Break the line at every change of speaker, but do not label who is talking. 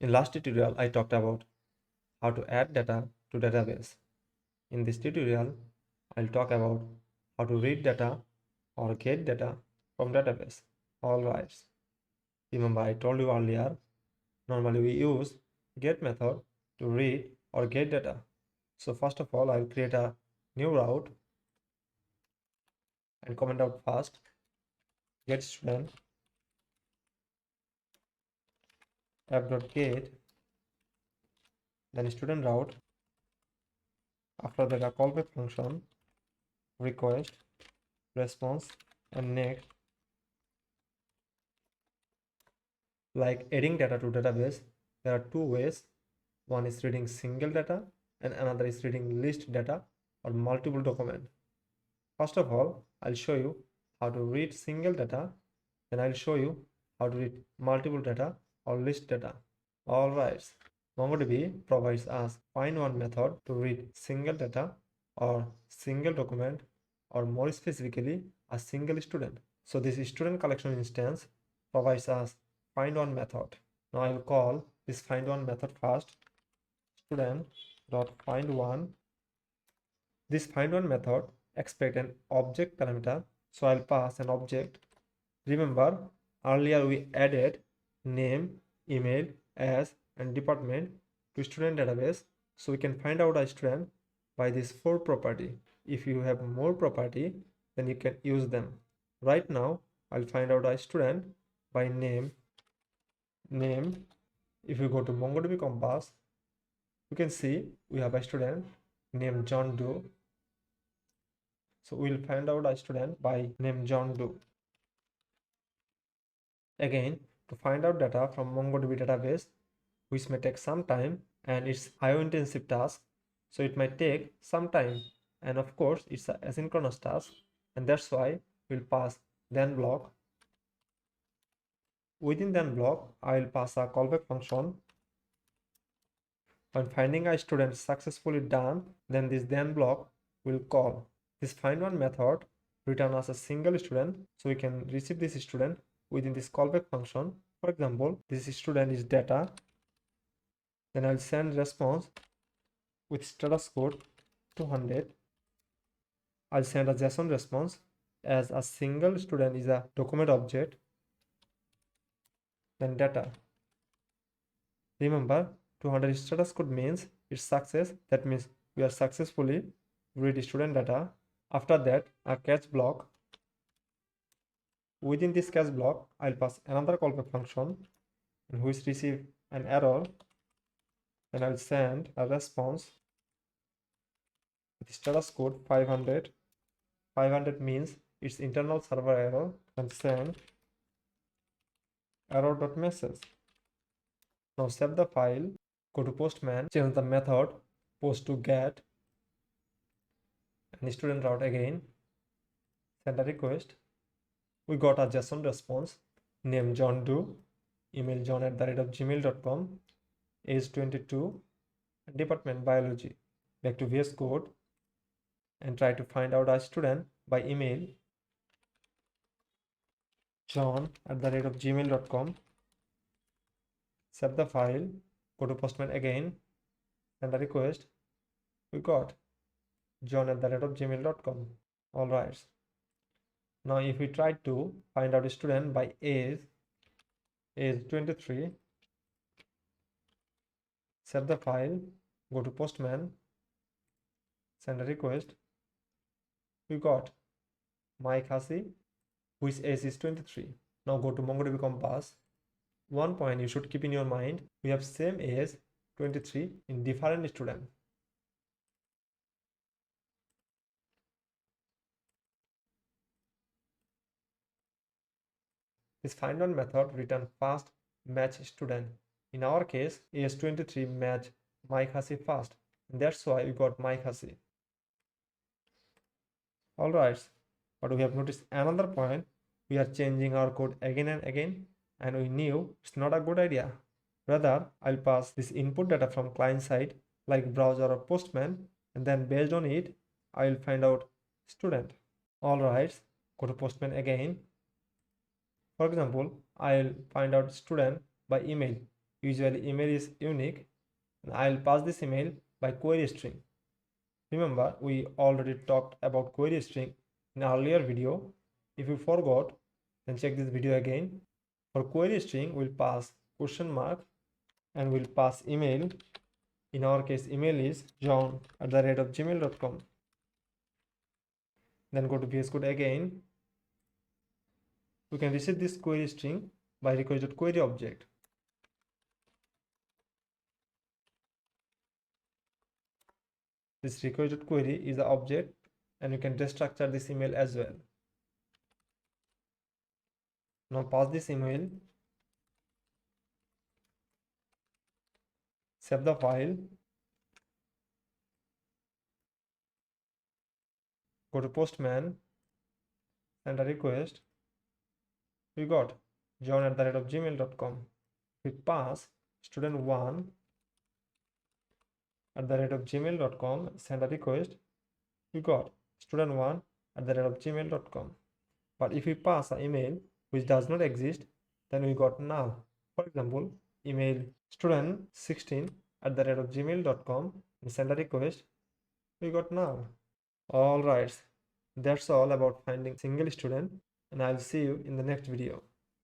In last tutorial, I talked about how to add data to database. In this tutorial, I'll talk about how to read data or get data from database. Alright, remember I told you earlier, normally we use get method to read or get data. So first of all, I'll create a new route and comment out first get student app.get, then student route. After that, a callback function, request, response, and next. Like adding data to database, there are two ways. One is reading single data and another is reading list data or multiple document. First of all, I'll show you how to read single data, then I'll show you how to read multiple data or list data. Alright, MongoDB provides us findOne method to read single data or single document, or more specifically a single student. So this student collection instance provides us findOne method. Now I will call this findOne method first, student.findOne. This findOne method expects an object parameter, so I'll pass an object. Remember, earlier we added name, email, as, and department to student database, so we can find out a student by these four property. If you have more property, then you can use them. Right now, I'll find out a student by name. If you go to MongoDB Compass, you can see we have a student named John Doe. So we'll find out a student by name John Doe. Again, to find out data from MongoDB database, which may take some time and it's IO intensive task, so it might take some time, and of course it's an asynchronous task, and that's why we'll pass then block. Within then block, I will pass a callback function. When finding a student is successfully done, then this then block will call. This findOne method return as a single student, so we can receive this student within this callback function. For example, this student is data. Then I'll send response with status code 200. I'll send a JSON response as a single student is a document object. Then data. Remember, 200 status code means it's success. That means we are successfully read student data. After that, a catch block. Within this catch block, I'll pass another callback function in which receive an error. Then I'll send a response with status code 500. 500 means it's internal server error, and send error.message. Now save the file, go to Postman, change the method post to get, and student route again, send a request. We got a JSON response, name John Doe, email john@gmail.com, age 22, department biology. Back to VS Code and try to find out a student by email john@gmail.com. Save the file, go to Postman again, send a request. We got john@gmail.com. Alright. Now if we try to find out a student by age 23, save the file, go to Postman, send a request. We got Mike Hasi, whose age is 23. Now go to MongoDB Compass. One point you should keep in your mind, we have same age 23 in different students. This findOne method return fast match student. In our case, age 23 match Mike Hasi fast, and that's why we got Mike Hasi. Alright, but we have noticed another point. We are changing our code again and again, and we knew it's not a good idea. Rather, I'll pass this input data from client side like browser or Postman, and then based on it, I will find out student. Alright, go to Postman again. For example, I'll find out student by email Usually email is unique, and I'll pass this email by query string. Remember, we already talked about query string in an earlier video. If you forgot, then check this video again. For query string, we'll pass question mark and we'll pass email. In our case, email is john@gmail.com. Then go to VS Code again. We can receive this query string by request.query object. This request.query is the object, and you can destructure this email as well. Now pass this email, save the file, go to Postman, send a request. We got john@gmail.com. We pass student1@gmail.com, send a request. We got student1@gmail.com. But if we pass an email which does not exist, then we got null. For example, email student16@gmail.com and send a request. We got null. All right, that's all about finding single student, and I'll see you in the next video.